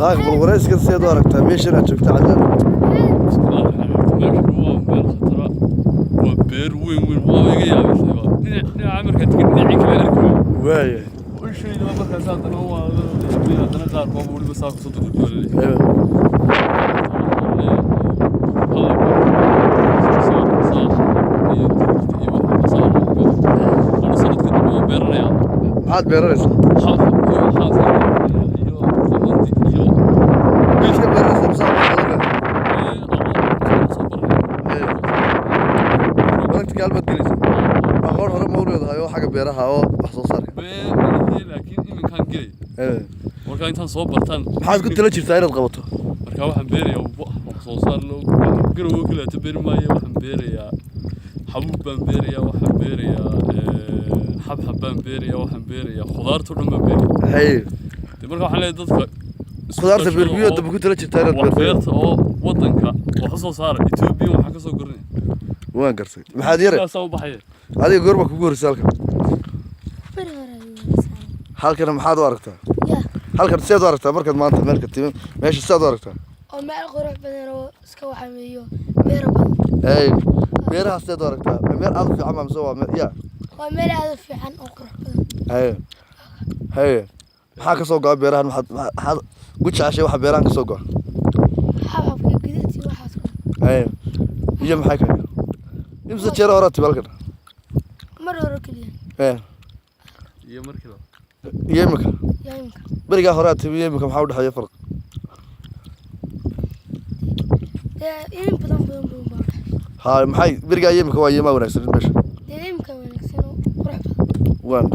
هاي بالوريس كده سيد ورق تمشي أنا شفت عدد وبير وين واوي يا بس عامر كتكني عيك لك واي وش شيء ما بك ساعتنا هو أنا قال بقول بس أكو صوت كل عاد بيرس قلبت جليسة أمر هرب مورد هايو حاجة بيرها أو محصول صار لكن إمن كان جري وكان إنسان صوبرتان حاس قلت له شفت عيرة قبضته marka waxaan beerayaa wax soo saar loo garow kale ta beer maayo waxaan beerayaa xabuub baan beerayaa waxaan beerayaa xabxab baan beerayaa waxaan beerayaa khudaarta dhan baan beerayaa hay marka waxaan leeyahay dadka khudaarta beerbiyo dab ku tala jirtaa inaad beerta oo wadanka wax soo saar Ethiopia waxa ka soo gorinay waan garsay maxaad yare soo baxay adiga goorma ku gooraysaa halkan maxaad u aragtaa halkan sidaad u aragtaa markaad maanta meel ka timi meesha sidaad u aragtaa oo meel qurux badan oo iska waxameeyo beer badan ay beeraha sidaad u aragtaa meel aad fiican ma soo waa meel aad fiican oo qurux badan hay maxaa ka soo go'ay beerahan maxaad gujaashay waxa beerahan ka soo go'ay xabxabka gididti waxaas hay iyo maxay ka imsa jeer hore tibalkan mar hore kaliya iyo markii يمك برجع هرات يمك محاول حياة فرق هاي محي برجع يمك هو يما ونكسر المشي يمك ونكسر وين